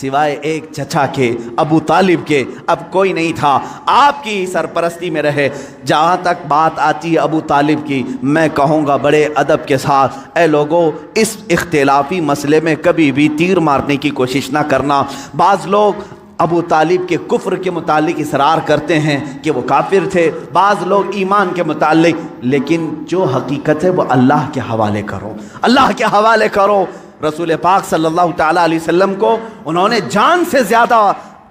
سوائے ایک چچا کے، ابو طالب کے، اب کوئی نہیں تھا۔ آپ کی سرپرستی میں رہے۔ جہاں تک بات آتی ہے ابو طالب کی، میں کہوں گا بڑے ادب کے ساتھ، اے لوگو اس اختلافی مسئلے میں کبھی بھی تیر مارنے کی کوشش نہ کرنا۔ بعض لوگ ابو طالب کے کفر کے متعلق اصرار کرتے ہیں کہ وہ کافر تھے، بعض لوگ ایمان کے متعلق، لیکن جو حقیقت ہے وہ اللہ کے حوالے کرو، اللہ کے حوالے کرو۔ رسول پاک صلی اللہ تعالیٰ علیہ وسلم کو انہوں نے جان سے زیادہ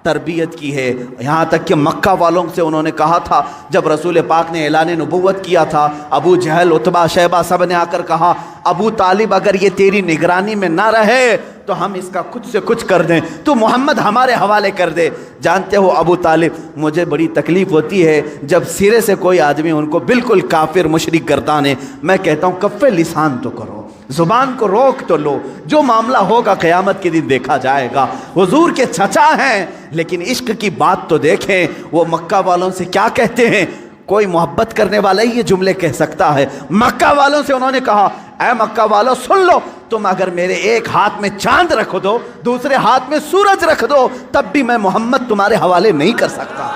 تربیت کی ہے، یہاں تک کہ مکہ والوں سے انہوں نے کہا تھا، جب رسول پاک نے اعلان نبوت کیا تھا، ابو جہل، عتبہ، شیبہ سب نے آ کر کہا ابو طالب اگر یہ تیری نگرانی میں نہ رہے تو ہم اس کا کچھ سے کچھ کر دیں، تو محمد ہمارے حوالے کر دے۔ جانتے ہو ابو طالب، مجھے بڑی تکلیف ہوتی ہے جب سرے سے کوئی آدمی ان کو بالکل کافر مشرک گردانے، میں کہتا ہوں کف لسان تو کرو، زبان کو روک تو لو، جو معاملہ ہوگا قیامت کے دن دیکھا جائے گا۔ حضور کے چچا ہیں لیکن عشق کی بات تو دیکھیں، وہ مکہ والوں سے کیا کہتے ہیں؟ کوئی محبت کرنے والا ہی یہ جملے کہہ سکتا ہے۔ مکہ والوں سے انہوں نے کہا اے مکہ والوں سن لو، تم اگر میرے ایک ہاتھ میں چاند رکھ دو، دوسرے ہاتھ میں سورج رکھ دو، تب بھی میں محمد تمہارے حوالے نہیں کر سکتا۔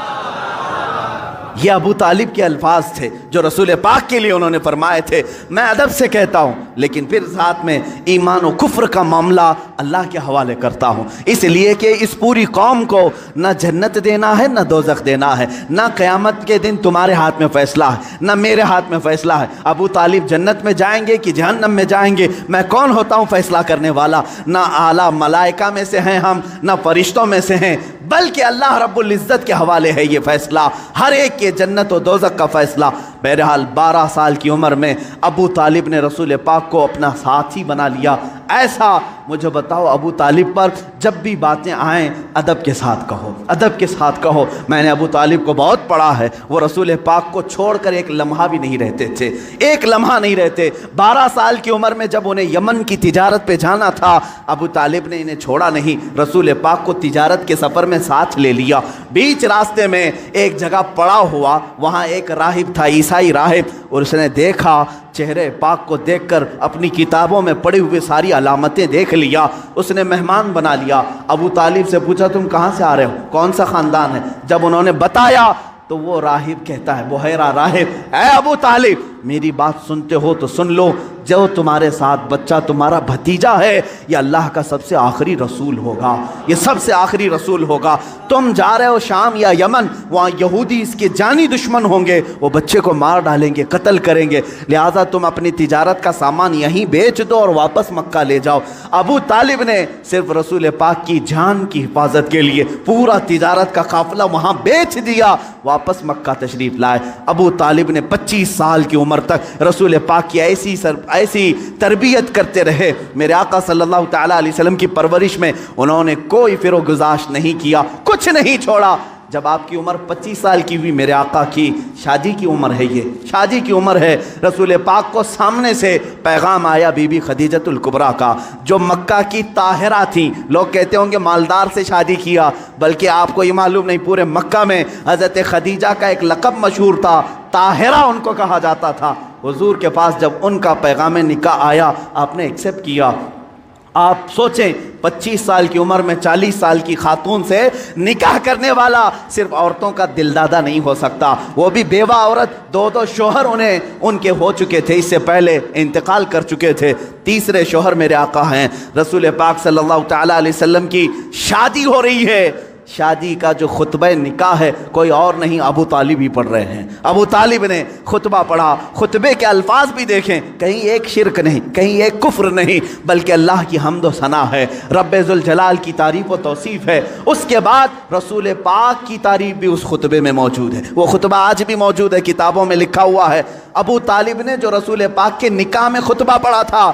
یہ ابو طالب کے الفاظ تھے جو رسول پاک کے لیے انہوں نے فرمائے تھے۔ میں ادب سے کہتا ہوں لیکن پھر ساتھ میں ایمان و کفر کا معاملہ اللہ کے حوالے کرتا ہوں، اس لیے کہ اس پوری قوم کو نہ جنت دینا ہے نہ دوزخ دینا ہے، نہ قیامت کے دن تمہارے ہاتھ میں فیصلہ ہے نہ میرے ہاتھ میں فیصلہ ہے۔ ابو طالب جنت میں جائیں گے کہ جہنم میں جائیں گے، میں کون ہوتا ہوں فیصلہ کرنے والا؟ نہ اعلیٰ ملائکہ میں سے ہیں ہم، نہ فرشتوں میں سے ہیں، بلکہ اللہ رب العزت کے حوالے ہے یہ فیصلہ، ہر ایک کے جنت و دوزخ کا فیصلہ۔ بہرحال 12 سال کی عمر میں ابو طالب نے رسول پاک کو اپنا ساتھی بنا لیا۔ ایسا مجھے بتاؤ ابو طالب پر جب بھی باتیں آئیں ادب کے ساتھ کہو، ادب کے ساتھ کہو۔ میں نے ابو طالب کو بہت پڑھا ہے، وہ رسول پاک کو چھوڑ کر ایک لمحہ بھی نہیں رہتے تھے، ایک لمحہ نہیں رہتے۔ 12 سال کی عمر میں جب انہیں یمن کی تجارت پہ جانا تھا، ابو طالب نے انہیں چھوڑا نہیں، رسول پاک کو تجارت کے سفر میں ساتھ لے لیا۔ بیچ راستے میں ایک جگہ پڑا ہوا، وہاں ایک راہب تھا، عیسائی راہب، اور اس نے دیکھا، چہرے پاک کو دیکھ کر اپنی کتابوں میں پڑھی ہوئے ساری علامتیں دیکھ لیا، اس نے مہمان بنا لیا۔ ابو طالب سے پوچھا تم کہاں سے آ رہے ہو، کون سا خاندان ہے؟ جب انہوں نے بتایا تو وہ راہب کہتا ہے، بحیرہ راہب، اے ابو طالب میری بات سنتے ہو تو سن لو، جو تمہارے ساتھ بچہ تمہارا بھتیجا ہے یہ اللہ کا سب سے آخری رسول ہوگا، یہ سب سے آخری رسول ہوگا۔ تم جا رہے ہو شام یا یمن، وہاں یہودی اس کے جانی دشمن ہوں گے، وہ بچے کو مار ڈالیں گے، قتل کریں گے، لہٰذا تم اپنی تجارت کا سامان یہیں بیچ دو اور واپس مکہ لے جاؤ۔ ابو طالب نے صرف رسول پاک کی جان کی حفاظت کے لیے پورا تجارت کا قافلہ وہاں بیچ دیا، واپس مکہ تشریف لائے۔ ابو طالب نے 25 سال کی عمر تک رسول پاک کی ایسی تربیت کرتے رہے۔ میرے آقا صلی اللہ تعالیٰ علیہ وسلم کی پرورش میں انہوں نے کوئی فرو گزاش نہیں کیا، کچھ نہیں چھوڑا۔ جب آپ کی عمر 25 سال کی ہوئی، میرے آقا کی شادی کی عمر ہے، یہ شادی کی عمر ہے، رسول پاک کو سامنے سے پیغام آیا بی بی خدیجۃ الکبریٰ کا، جو مکہ کی طاہرہ تھیں۔ لوگ کہتے ہوں گے مالدار سے شادی کیا، بلکہ آپ کو یہ معلوم نہیں، پورے مکہ میں حضرت خدیجہ کا ایک لقب مشہور تھا، طاہرہ ان کو کہا جاتا تھا۔ حضور کے پاس جب ان کا پیغام نکاح آیا، آپ نے ایکسیپٹ کیا۔ آپ سوچیں 25 سال کی عمر میں 40 سال کی خاتون سے نکاح کرنے والا صرف عورتوں کا دل دادا نہیں ہو سکتا، وہ بھی بیوہ عورت، 2 شوہر ان کے ہو چکے تھے، اس سے پہلے انتقال کر چکے تھے، تیسرے شوہر میرے آقا ہیں۔ رسول پاک صلی اللہ تعالیٰ علیہ وسلم کی شادی ہو رہی ہے، شادی کا جو خطبہ نکاح ہے کوئی اور نہیں، ابو طالب ہی پڑھ رہے ہیں۔ ابو طالب نے خطبہ پڑھا، خطبے کے الفاظ بھی دیکھیں، کہیں ایک شرک نہیں، کہیں ایک کفر نہیں، بلکہ اللہ کی حمد و ثنا ہے، رب ذوالجلال کی تعریف و توصیف ہے۔ اس کے بعد رسول پاک کی تعریف بھی اس خطبے میں موجود ہے، وہ خطبہ آج بھی موجود ہے، کتابوں میں لکھا ہوا ہے۔ ابو طالب نے جو رسول پاک کے نکاح میں خطبہ پڑھا تھا،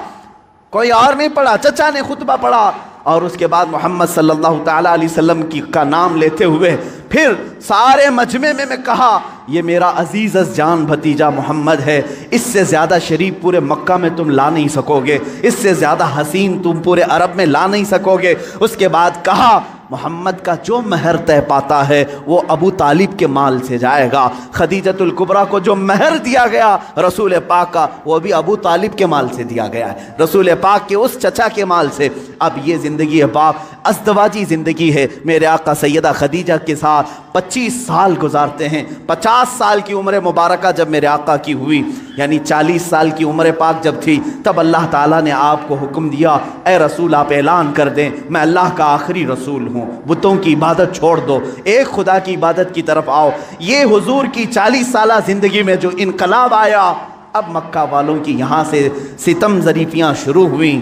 کوئی اور نہیں پڑھا، چچا نے خطبہ پڑھا، اور اس کے بعد محمد صلی اللہ تعالیٰ علیہ وسلم کا نام لیتے ہوئے پھر سارے مجمع میں کہا یہ میرا عزیز از جان بھتیجا محمد ہے، اس سے زیادہ شریف پورے مکہ میں تم لا نہیں سکو گے، اس سے زیادہ حسین تم پورے عرب میں لا نہیں سکو گے۔ اس کے بعد کہا محمد کا جو مہر طے پاتا ہے وہ ابو طالب کے مال سے جائے گا، خدیجۃ الکبریٰ کو جو مہر دیا گیا رسول پاک کا وہ بھی ابو طالب کے مال سے دیا گیا ہے، رسول پاک کے اس چچا کے مال سے۔ اب یہ زندگی ہے باپ ازدواجی زندگی ہے، میرے آقا سیدہ خدیجہ کے ساتھ 25 سال گزارتے ہیں۔ 50 سال کی عمر مبارکہ جب میرے آقا کی ہوئی، یعنی 40 سال کی عمر پاک جب تھی، تب اللہ تعالیٰ نے آپ کو حکم دیا، اے رسول آپ اعلان کر دیں میں اللہ کا آخری رسول ہوں، بتوں کی عبادت چھوڑ دو، ایک خدا کی عبادت کی طرف آؤ۔ یہ حضور کی 40 سالہ زندگی میں جو انقلاب آیا، اب مکہ والوں کی یہاں سے ستم ظریفیاں شروع ہوئیں۔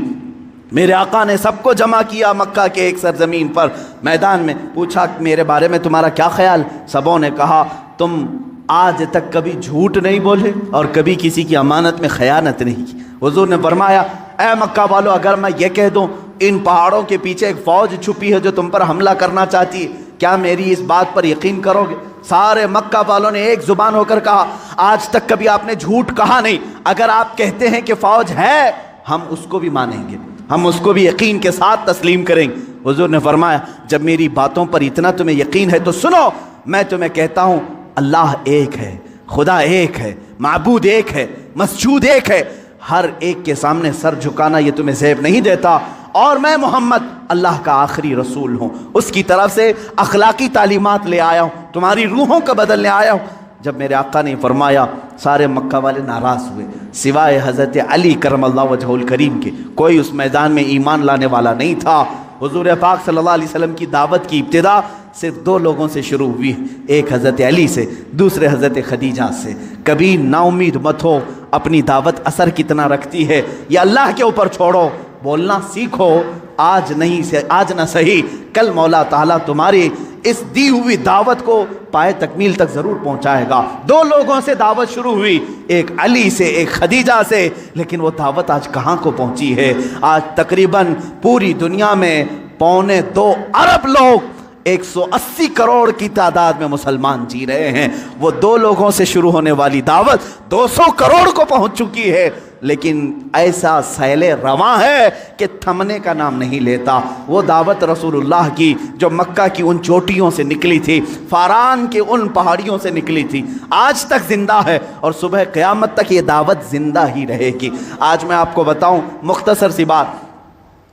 میرے آقا نے سب کو جمع کیا مکہ کے ایک سرزمین پر، میدان میں پوچھا میرے بارے میں تمہارا کیا خیال؟ سبوں نے کہا تم آج تک کبھی جھوٹ نہیں بولے اور کبھی کسی کی امانت میں خیانت نہیں کی۔ حضور نے فرمایا اے مکہ والو، اگر میں یہ کہہ دوں ان پہاڑوں کے پیچھے ایک فوج چھپی ہے جو تم پر حملہ کرنا چاہتی ہے، کیا میری اس بات پر یقین کرو گے؟ سارے مکہ والوں نے ایک زبان ہو کر کہا آج تک کبھی آپ نے جھوٹ کہا نہیں، اگر آپ کہتے ہیں کہ فوج ہے ہم اس کو بھی مانیں گے، ہم اس کو بھی یقین کے ساتھ تسلیم کریں گے۔ حضور نے فرمایا جب میری باتوں پر اتنا تمہیں یقین ہے تو سنو، میں تمہیں کہتا ہوں اللہ ایک ہے، خدا ایک ہے، معبود ایک ہے، مسجود ایک ہے، ہر ایک کے سامنے سر جھکانا یہ تمہیں زیب نہیں دیتا، اور میں محمد اللہ کا آخری رسول ہوں، اس کی طرف سے اخلاقی تعلیمات لے آیا ہوں، تمہاری روحوں کا بدلنے آیا ہوں۔ جب میرے آقا نے فرمایا سارے مکہ والے ناراض ہوئے، سوائے حضرت علی کرم اللہ وجہہ الکریم کے، کوئی اس میدان میں ایمان لانے والا نہیں تھا۔ حضور پاک صلی اللہ علیہ وسلم کی دعوت کی ابتدا صرف 2 لوگوں سے شروع ہوئی، ایک حضرت علی سے، دوسرے حضرت خدیجہ سے۔ کبھی نا امید مت ہو، اپنی دعوت اثر کتنا رکھتی ہے یہ اللہ کے اوپر چھوڑو، بولنا سیکھو، آج نہ صحیح کل مولا تعالیٰ تمہاری اس دی ہوئی دعوت کو پائے تکمیل تک ضرور پہنچائے گا۔ 2 لوگوں سے دعوت شروع ہوئی، ایک علی سے ایک خدیجہ سے، لیکن وہ دعوت آج کہاں کو پہنچی ہے؟ آج تقریباً پوری دنیا میں 2.25 ارب لوگ 180 کروڑ کی تعداد میں مسلمان جی رہے ہیں۔ وہ 2 لوگوں سے شروع ہونے والی دعوت 200 کروڑ کو پہنچ چکی ہے، لیکن ایسا سیل رواں ہے کہ تھمنے کا نام نہیں لیتا۔ وہ دعوت رسول اللہ کی جو مکہ کی ان چوٹیوں سے نکلی تھی، فاران کے ان پہاڑیوں سے نکلی تھی، آج تک زندہ ہے، اور صبح قیامت تک یہ دعوت زندہ ہی رہے گی۔ آج میں آپ کو بتاؤں مختصر سی بات،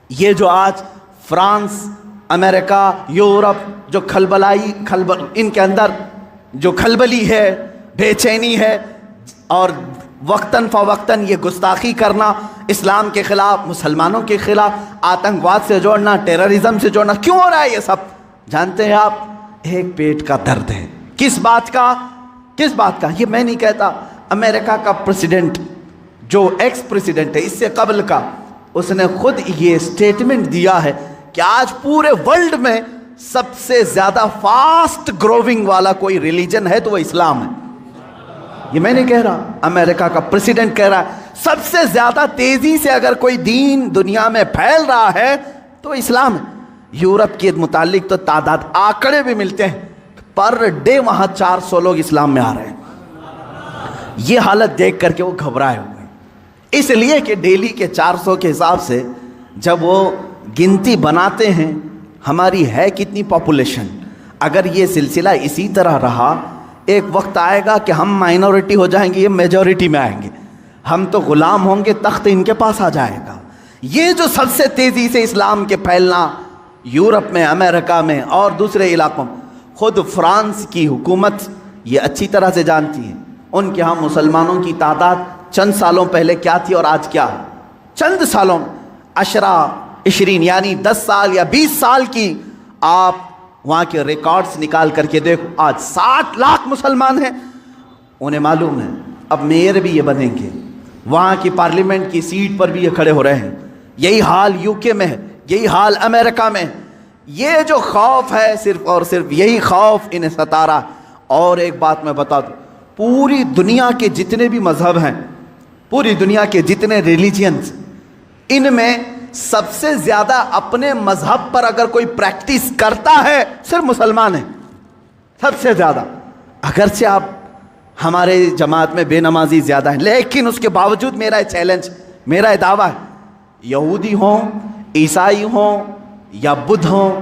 یہ جو آج فرانس، امریکہ، یورپ جو ان کے اندر جو کھلبلی ہے، بے چینی ہے، اور وقتاً فوقتاً یہ گستاخی کرنا اسلام کے خلاف، مسلمانوں کے خلاف، آتنکواد سے جوڑنا، ٹیررزم سے جوڑنا، کیوں ہو رہا ہے یہ سب؟ جانتے ہیں آپ؟ ایک پیٹ کا درد ہے۔ کس بات کا؟ یہ میں نہیں کہتا، امریکہ کا پریزیڈنٹ جو ایکس پریزیڈنٹ ہے اس سے قبل کا، اس نے خود یہ سٹیٹمنٹ دیا ہے کہ آج پورے ورلڈ میں سب سے زیادہ فاسٹ گروونگ والا کوئی ریلیجن ہے تو وہ اسلام ہے۔ یہ میں نہیں کہہ رہا، امریکہ کا پریزیڈنٹ کہہ رہا ہے سب سے زیادہ تیزی سے اگر کوئی دین دنیا میں پھیل رہا ہے تو اسلام ہے۔ یورپ کے متعلق تو تعداد آنکڑے بھی ملتے ہیں، پر ڈے وہاں 400 لوگ اسلام میں آ رہے ہیں۔ یہ حالت دیکھ کر کے وہ گھبرائے ہوئے، اس لیے کہ ڈیلی کے 400 کے حساب سے جب وہ گنتی بناتے ہیں ہماری ہے کتنی پاپولیشن، اگر یہ سلسلہ اسی طرح رہا ایک وقت آئے گا کہ ہم مائنورٹی ہو جائیں گے، یہ میجورٹی میں آئیں گے، ہم تو غلام ہوں گے، تخت ان کے پاس آ جائے گا۔ یہ جو سب سے تیزی سے اسلام کے پھیلنا یورپ میں، امریکہ میں اور دوسرے علاقوں میں، خود فرانس کی حکومت یہ اچھی طرح سے جانتی ہے ان کے ہاں مسلمانوں کی تعداد چند سالوں پہلے کیا تھی اور آج کیا ہے۔ چند سالوں 20 یعنی 10 سال یا 20 سال کی آپ وہاں کے ریکارڈز نکال کر کے دیکھو، آج 60 لاکھ مسلمان ہیں۔ انہیں معلوم ہے اب میئر بھی یہ بنیں گے، وہاں کی پارلیمنٹ کی سیٹ پر بھی یہ کھڑے ہو رہے ہیں۔ یہی حال UK میں ہے، یہی حال امریکہ میں۔ یہ جو خوف ہے صرف اور صرف یہی خوف انہیں ستا رہا۔ اور ایک بات میں بتا دوں، پوری دنیا کے جتنے بھی مذہب ہیں، پوری دنیا کے جتنے ریلیجنز، ان میں سب سے زیادہ اپنے مذہب پر اگر کوئی پریکٹس کرتا ہے صرف مسلمان ہیں، سب سے زیادہ۔ اگرچہ آپ ہمارے جماعت میں بے نمازی زیادہ ہیں، لیکن اس کے باوجود میرا چیلنج، میرا دعویٰ ہے، یہودی ہوں، عیسائی ہوں یا بدھ ہوں،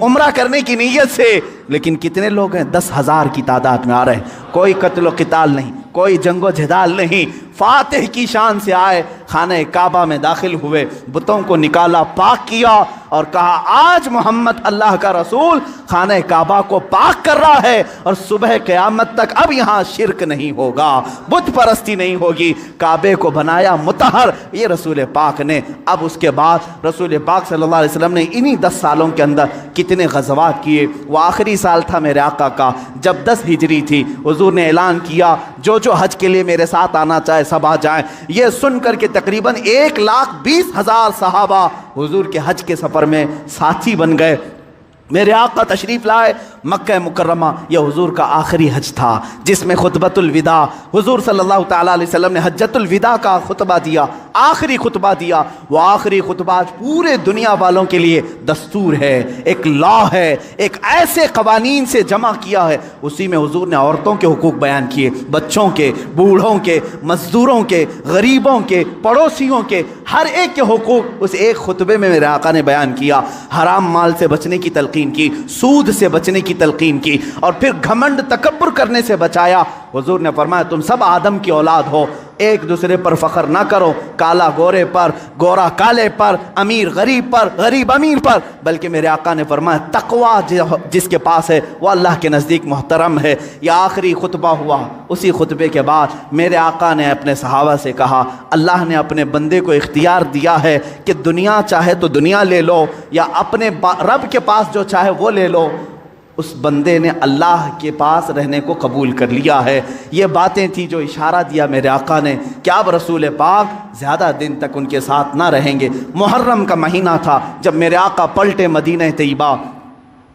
عمرہ کرنے کی نیت سے، لیکن کتنے لوگ ہیں؟ 10,000 کی تعداد میں آ رہے ہیں، کوئی قتل و قتال نہیں، کوئی جنگ و جدال نہیں، فاتح کی شان سے آئے، خانہ کعبہ میں داخل ہوئے، بتوں کو نکالا، پاک کیا اور کہا آج محمد اللہ کا رسول خانہ کعبہ کو پاک کر رہا ہے اور صبح قیامت تک اب یہاں شرک نہیں ہوگا، بت پرستی نہیں ہوگی، کعبے کو بنایا مطہر یہ رسول پاک نے۔ اب اس کے بعد رسول پاک صلی اللہ علیہ وسلم نے انہی 10 سالوں کے اندر کتنے غزوات کیے۔ وہ آخری سال تھا میرے آقا کا جب 10 ہجری تھی، حضور نے اعلان کیا جو حج کے لیے میرے ساتھ آنا چاہے سب آ جائیں۔ یہ سن کر کے تقریباً 1,20,000 صحابہ حضور کے حج کے سفر میں ساتھی بن گئے۔ میرے آقا تشریف لائے مکہ مکرمہ، یہ حضور کا آخری حج تھا جس میں خطبۃ الوداع حضور صلی اللہ تعالیٰ علیہ وسلم نے حجۃ الوداع کا خطبہ دیا، آخری خطبہ دیا۔ وہ آخری خطبہ پورے دنیا والوں کے لیے دستور ہے، ایک لا ہے، ایک ایسے قوانین سے جمع کیا ہے۔ اسی میں حضور نے عورتوں کے حقوق بیان کیے، بچوں کے، بوڑھوں کے، مزدوروں کے، غریبوں کے، پڑوسیوں کے، ہر ایک کے حقوق اس ایک خطبے میں میرے آقا نے بیان کیا۔ حرام مال سے بچنے کی تلقین کی، سود سے بچنے کی تلقین کی، اور پھر گھمنڈ تکبر کرنے سے بچایا۔ حضور نے فرمایا تم سب آدم کی اولاد ہو، ایک دوسرے پر فخر نہ کرو، کالا گورے پر، گورا کالے پر، امیر غریب پر، غریب امیر پر، بلکہ میرے آقا نے فرمایا تقوی جس کے پاس ہے وہ اللہ کے نزدیک محترم ہے۔ یہ آخری خطبہ ہوا۔ اسی خطبے کے بعد میرے آقا نے اپنے صحابہ سے کہا اللہ نے اپنے بندے کو اختیار دیا ہے کہ دنیا چاہے تو دنیا لے لو یا اپنے رب کے پاس جو چاہے وہ لے لو۔ اس بندے نے اللہ کے پاس رہنے کو قبول کر لیا ہے۔ یہ باتیں تھیں جو اشارہ دیا میرے آقا نے کہ اب رسول پاک زیادہ دن تک ان کے ساتھ نہ رہیں گے۔ محرم کا مہینہ تھا جب میرے آقا پلٹے مدینہ طیبہ،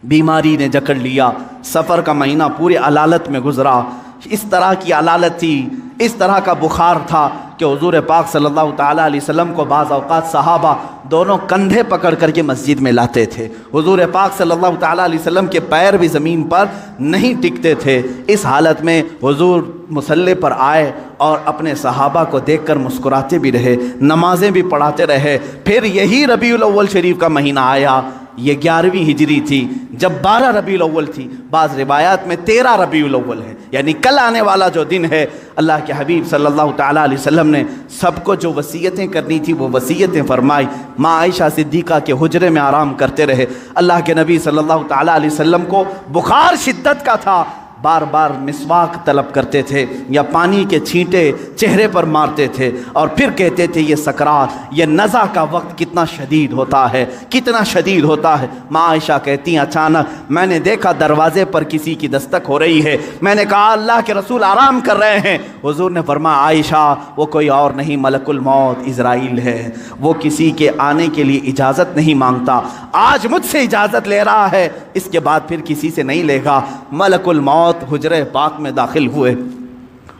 بیماری نے جکڑ لیا، سفر کا مہینہ پورے علالت میں گزرا۔ اس طرح کی علالت تھی، اس طرح کا بخار تھا کہ حضور پاک صلی اللہ تعالیٰ علیہ وسلم کو بعض اوقات صحابہ دونوں کندھے پکڑ کر کے مسجد میں لاتے تھے۔ حضور پاک صلی اللہ تعالیٰ علیہ وسلم کے پیر بھی زمین پر نہیں ٹکتے تھے۔ اس حالت میں حضور مصلی پر آئے اور اپنے صحابہ کو دیکھ کر مسکراتے بھی رہے، نمازیں بھی پڑھاتے رہے۔ پھر یہی ربیع الاول شریف کا مہینہ آیا، یہ 11ویں ہجری تھی جب 12 ربیع الاول تھی، بعض روایات میں 13 ربیع الاول ہے، یعنی کل آنے والا جو دن ہے۔ اللہ کے حبیب صلی اللہ تعالیٰ علیہ وسلم نے سب کو جو وصیتیں کرنی تھی وہ وصیتیں فرمائی۔ ماں عائشہ صدیقہ کے حجرے میں آرام کرتے رہے۔ اللہ کے نبی صلی اللہ تعالیٰ علیہ وسلم کو بخار شدت کا تھا، بار بار مسواک طلب کرتے تھے یا پانی کے چھینٹے چہرے پر مارتے تھے اور پھر کہتے تھے یہ سکرات، یہ نزع کا وقت کتنا شدید ہوتا ہے، کتنا شدید ہوتا ہے۔ ماں عائشہ کہتی ہیں اچانک میں نے دیکھا دروازے پر کسی کی دستک ہو رہی ہے، میں نے کہا اللہ کے رسول آرام کر رہے ہیں۔ حضور نے فرمایا عائشہ وہ کوئی اور نہیں ملک الموت عزرائیل ہے، وہ کسی کے آنے کے لیے اجازت نہیں مانگتا، آج مجھ سے اجازت لے رہا ہے، اس کے بعد پھر کسی سے نہیں لے گا۔ ملک الموت حجرے پاک میں داخل ہوئے،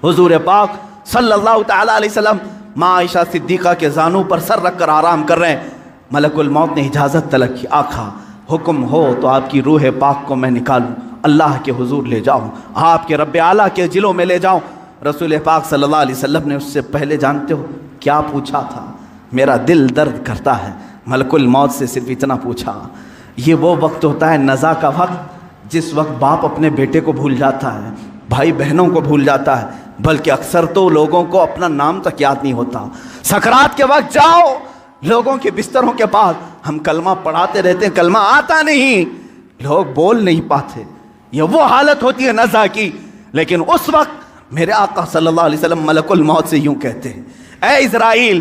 حضور پاک صلی اللہ تعالیٰ علیہ وسلم ماں عائشہ صدیقہ کے زانوں پر سر رکھ کر آرام کر رہے ہیں۔ ملک الموت نے اجازت طلب کی، آقا حکم ہو تو آپ کی روح پاک کو میں نکالوں، اللہ کے حضور لے جاؤں، آپ کے رب اعلیٰ کے جلوں میں لے جاؤں۔ رسول پاک صلی اللہ علیہ وسلم نے اس سے پہلے جانتے ہو کیا پوچھا تھا؟ میرا دل درد کرتا ہے۔ ملک الموت سے صرف اتنا پوچھا، یہ وہ وقت ہوتا ہے نزع کا وقت جس وقت باپ اپنے بیٹے کو بھول جاتا ہے، بھائی بہنوں کو بھول جاتا ہے، بلکہ اکثر تو لوگوں کو اپنا نام تک یاد نہیں ہوتا۔ سکرات کے وقت جاؤ لوگوں کے بستروں کے پاس، ہم کلمہ پڑھاتے رہتے ہیں، کلمہ آتا نہیں، لوگ بول نہیں پاتے، یہ وہ حالت ہوتی ہے نزع کی۔ لیکن اس وقت میرے آقا صلی اللہ علیہ وسلم ملک الموت سے یوں کہتے ہیں اے اسرائیل،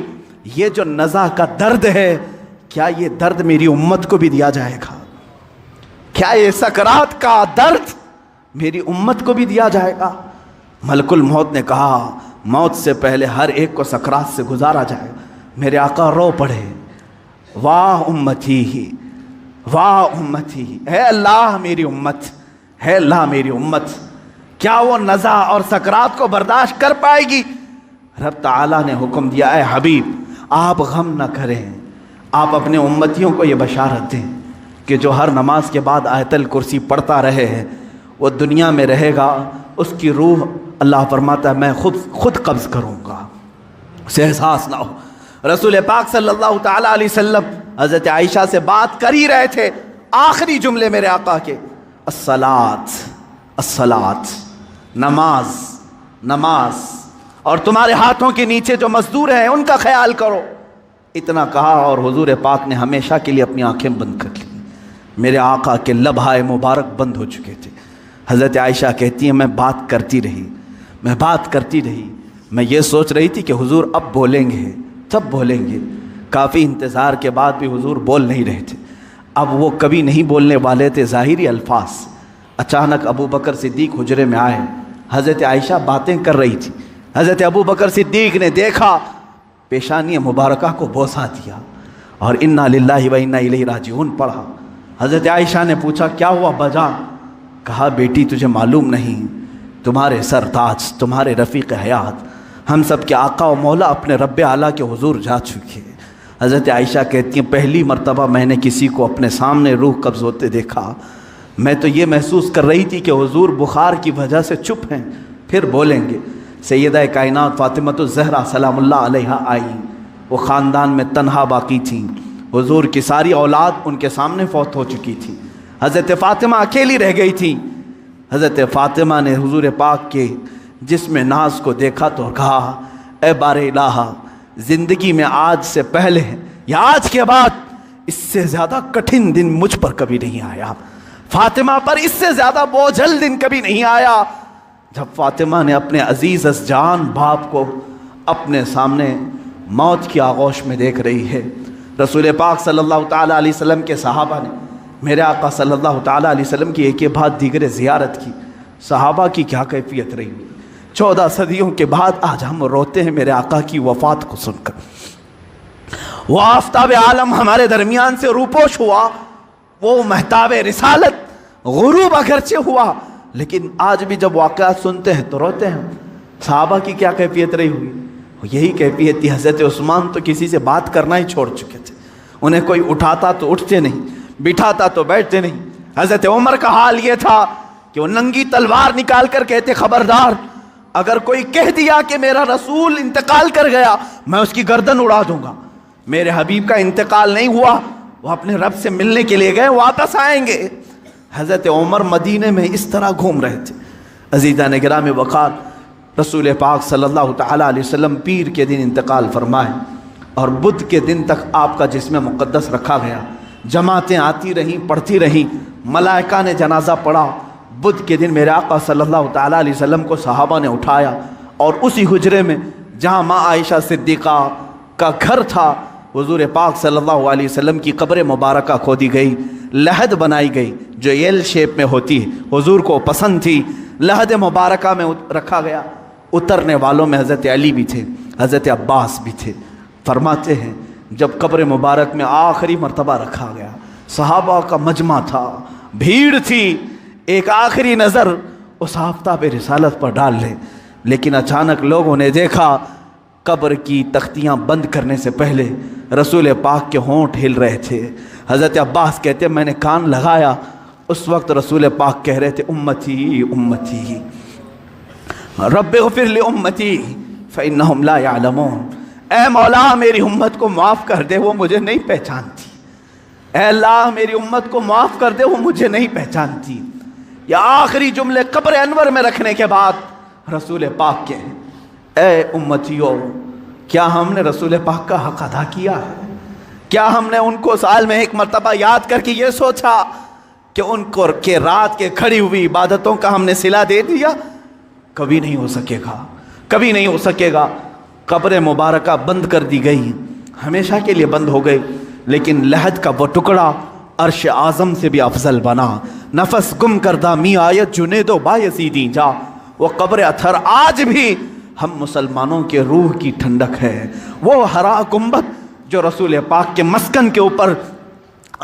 یہ جو نزع کا درد ہے کیا یہ درد میری امت کو بھی دیا جائے گا؟ کیا یہ سکرات کا درد میری امت کو بھی دیا جائے گا؟ ملک الموت نے کہا موت سے پہلے ہر ایک کو سکرات سے گزارا جائے گا۔ میرے آقا رو پڑے، واہ امتی، واہ امتی، اے اللہ میری امت، اے اللہ میری امت، کیا وہ نزع اور سکرات کو برداشت کر پائے گی؟ رب تعالیٰ نے حکم دیا اے حبیب آپ غم نہ کریں، آپ اپنے امتیوں کو یہ بشارت دیں کہ جو ہر نماز کے بعد آیت الکرسی پڑھتا رہے ہیں وہ دنیا میں رہے گا، اس کی روح اللہ فرماتا ہے میں خود قبض کروں گا، اسے احساس نہ ہو۔ رسول پاک صلی اللہ تعالیٰ علیہ وسلم حضرت عائشہ سے بات کر ہی رہے تھے، آخری جملے میرے آقا کے، الصلاۃ الصلاۃ، نماز نماز، اور تمہارے ہاتھوں کے نیچے جو مزدور ہیں ان کا خیال کرو۔ اتنا کہا اور حضور پاک نے ہمیشہ کے لیے اپنی آنکھیں بند کر لی۔ میرے آقا کے لبھائے مبارک بند ہو چکے تھے۔ حضرت عائشہ کہتی ہیں میں بات کرتی رہی، میں بات کرتی رہی، میں یہ سوچ رہی تھی کہ حضور اب بولیں گے، تب بولیں گے۔ کافی انتظار کے بعد بھی حضور بول نہیں رہے تھے۔ اب وہ کبھی نہیں بولنے والے تھے ظاہری الفاظ۔ اچانک ابو بکر صدیق حجرے میں آئے، حضرت عائشہ باتیں کر رہی تھی۔ حضرت ابو بکر صدیق نے دیکھا، پیشانی مبارکہ کو بوسہ دیا اور انا للہ و انا الیہ راجعون پڑھا۔ حضرت عائشہ نے پوچھا کیا ہوا بجا؟ کہا بیٹی تجھے معلوم نہیں، تمہارے سرتاج، تمہارے رفیق حیات، ہم سب کے آقا و مولا اپنے رب اعلیٰ کے حضور جا چکے۔ حضرت عائشہ کہتی ہیں پہلی مرتبہ میں نے کسی کو اپنے سامنے روح قبض ہوتے دیکھا، میں تو یہ محسوس کر رہی تھی کہ حضور بخار کی وجہ سے چپ ہیں، پھر بولیں گے۔ سیدہ کائنات فاطمۃ الزہرا سلام اللہ علیہا آئی، وہ خاندان میں تنہا باقی تھیں، حضور کی ساری اولاد ان کے سامنے فوت ہو چکی تھی، حضرت فاطمہ اکیلی رہ گئی تھی۔ حضرت فاطمہ نے حضور پاک کے جسم ناز کو دیکھا تو کہا اے بار الہ، زندگی میں آج سے پہلے یا آج کے بعد اس سے زیادہ کٹھن دن مجھ پر کبھی نہیں آیا، فاطمہ پر اس سے زیادہ بوجھل دن کبھی نہیں آیا۔ جب فاطمہ نے اپنے عزیز از جان باپ کو اپنے سامنے موت کی آغوش میں دیکھ رہی ہے، رسول پاک صلی اللہ تعالیٰ علیہ وسلم کے صحابہ نے میرے آقا صلی اللہ تعالیٰ علیہ وسلم کی ایک بعد دیگر زیارت کی۔ صحابہ کی کیا کیفیت رہی، 14 صدیوں کے بعد آج ہم روتے ہیں میرے آقا کی وفات کو سن کر۔ وہ آفتاب عالم ہمارے درمیان سے روپوش ہوا، وہ مہتاب رسالت غروب اگرچہ ہوا، لیکن آج بھی جب واقعات سنتے ہیں تو روتے ہیں۔ صحابہ کی کیا کیفیت رہی ہوئی، یہی کیفیت تھی۔ حضرت عثمان تو کسی سے بات کرنا ہی چھوڑ چکے تھے، انہیں کوئی اٹھاتا تو اٹھتے نہیں، بٹھاتا تو بیٹھتے نہیں۔ حضرت عمر کا حال یہ تھا کہ وہ ننگی تلوار نکال کر کہتے خبردار، اگر کوئی کہہ دیا کہ میرا رسول انتقال کر گیا میں اس کی گردن اڑا دوں گا۔ میرے حبیب کا انتقال نہیں ہوا، وہ اپنے رب سے ملنے کے لیے گئے، واپس آئیں گے۔ حضرت عمر مدینے میں اس طرح گھوم رہے تھے۔ عزیزان گرامی وقار، رسول پاک صلی اللہ تعالیٰ علیہ وسلم پیر کے دن انتقال فرمائے اور بدھ کے دن تک آپ کا جسم مقدس رکھا گیا۔ جماعتیں آتی رہیں، پڑھتی رہیں، ملائکہ نے جنازہ پڑھا۔ بدھ کے دن میرے آقا صلی اللہ تعالیٰ علیہ وسلم کو صحابہ نے اٹھایا اور اسی حجرے میں جہاں ماں عائشہ صدیقہ کا گھر تھا، حضور پاک صلی اللہ علیہ وسلم کی قبر مبارکہ کھودی گئی، لحد بنائی گئی جو ایل شیپ میں ہوتی ہے، حضور کو پسند تھی، لحد مبارکہ میں رکھا گیا۔ اترنے والوں میں حضرت علی بھی تھے، حضرت عباس بھی تھے۔ فرماتے ہیں جب قبر مبارک میں آخری مرتبہ رکھا گیا، صحابہ کا مجمع تھا، بھیڑ تھی، ایک آخری نظر اس آفتاب رسالت پر ڈال لے، لیکن اچانک لوگوں نے دیکھا قبر کی تختیاں بند کرنے سے پہلے رسول پاک کے ہونٹ ہل رہے تھے۔ حضرت عباس کہتے ہیں میں نے کان لگایا، اس وقت رسول پاک کہہ رہے تھے امتی امتی رب اغفر لامتی فانہم لا یعلمون، اے مولا میری امت کو معاف کر دے، وہ مجھے نہیں پہچانتی، اے اللہ میری امت کو معاف کر دے، وہ مجھے نہیں پہچانتی۔ یہ آخری جملے قبر انور میں رکھنے کے بعد رسول پاک کے اے امتیوں، کیا ہم نے رسول پاک کا حق ادا کیا ہے؟ کیا ہم نے ان کو سال میں ایک مرتبہ یاد کر کے یہ سوچا کہ ان کو کہ رات کے کھڑی ہوئی عبادتوں کا ہم نے صلہ دے دیا؟ کبھی نہیں ہو سکے گا، کبھی نہیں ہو سکے گا۔ قبر مبارکہ بند کر دی گئی، ہمیشہ کے لیے بند ہو گئی، لیکن لحد کا وہ ٹکڑا عرش اعظم سے بھی افضل بنا۔ نفس گم کردہ می آیت جنید و بایزیدی جا، وہ قبر اطہر آج بھی ہم مسلمانوں کے روح کی ٹھنڈک ہے۔ وہ ہرا گنبد جو رسول پاک کے مسکن کے اوپر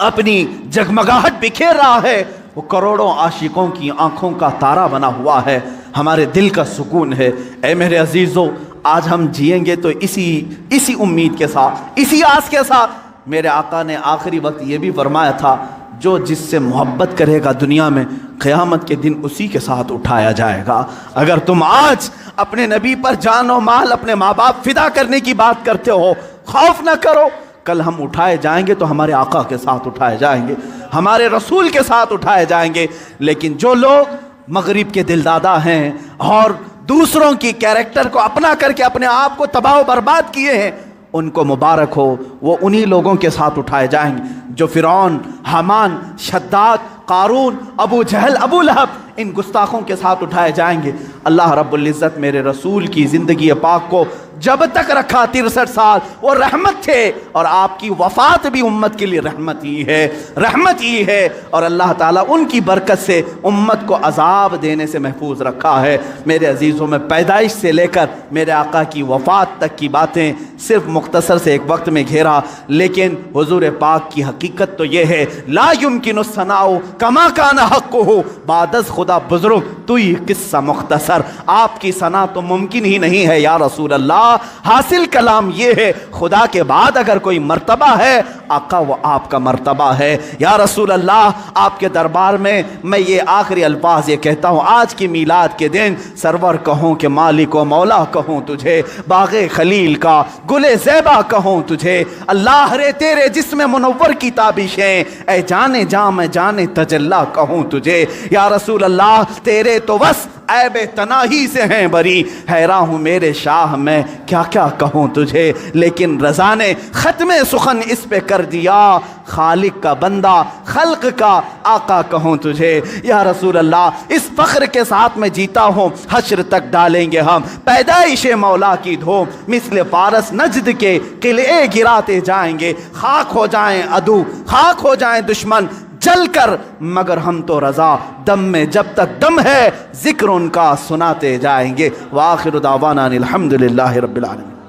اپنی جگمگاہٹ بکھیر رہا ہے، وہ کروڑوں عاشقوں کی آنکھوں کا تارا بنا ہوا ہے، ہمارے دل کا سکون ہے۔ اے میرے عزیزو، آج ہم جئیں گے تو اسی امید کے ساتھ، اسی آس کے ساتھ۔ میرے آقا نے آخری وقت یہ بھی فرمایا تھا جو جس سے محبت کرے گا دنیا میں، قیامت کے دن اسی کے ساتھ اٹھایا جائے گا۔ اگر تم آج اپنے نبی پر جان و مال، اپنے ماں باپ فدا کرنے کی بات کرتے ہو، خوف نہ کرو، کل ہم اٹھائے جائیں گے تو ہمارے آقا کے ساتھ اٹھائے جائیں گے۔ ہمارے رسول کے ساتھ اٹھائے جائیں گے۔ لیکن جو لوگ مغرب کے دلدادہ ہیں اور دوسروں کی کیریکٹر کو اپنا کر کے اپنے آپ کو تباہ و برباد کیے ہیں، ان کو مبارک ہو، وہ انہی لوگوں کے ساتھ اٹھائے جائیں گے جو فرعون، حامان، شداد، قارون، ابو جہل، ابو لہب، ان گستاخوں کے ساتھ اٹھائے جائیں گے۔ اللہ رب العزت میرے رسول کی زندگی پاک کو جب تک رکھا 63 سال وہ رحمت تھے، اور آپ کی وفات بھی امت کے لیے رحمت ہی ہے، رحمت ہی ہے، اور اللہ تعالیٰ ان کی برکت سے امت کو عذاب دینے سے محفوظ رکھا ہے۔ میرے عزیزوں، میں پیدائش سے لے کر میرے آقا کی وفات تک کی باتیں صرف مختصر سے ایک وقت میں گھیرا، لیکن حضور پاک کی حقیقت تو یہ ہے، لا يمکن الثناء کما کان حقہ، بعد از خدا بزرگ تو یہ قصہ مختصر، آپ کی ثنا تو ممکن ہی نہیں ہے یا رسول اللہ۔ حاصل کلام یہ ہے، خدا کے بعد اگر کوئی مرتبہ ہے، آقا وہ آپ کا مرتبہ ہے یا رسول اللہ۔ آپ کے دربار میں میں یہ آخری الفاظ یہ کہتا ہوں، آج کی میلاد کے دن سرور کہوں کہ مالک و مولا کہوں تجھے، باغ خلیل کا گل زیبا کہوں تجھے، اللہ رے تیرے جسم منور کی تابشیں، اے جانے جاں میں جانے تجلا کہوں تجھے یا رسول اللہ۔ تیرے تو بس عیب تناہی سے ہیں بری، حیران ہوں میرے شاہ میں کیا کیا کہوں تجھے، لیکن رضا نے ختم سخن اس پہ کر دیا، خالق کا بندہ خلق کا آقا کہوں تجھے یا رسول اللہ۔ اس فخر کے ساتھ میں جیتا ہوں، حشر تک ڈالیں گے ہم پیدائش مولا کی دھوم، مثل فارس نجد کے قلعے گراتے جائیں گے، خاک ہو جائیں عدو، خاک ہو جائیں دشمن جل کر، مگر ہم تو رضا دم میں جب تک دم ہے ذکر ان کا سناتے جائیں گے۔ وآخر دعوانا الحمدللہ رب العالمین۔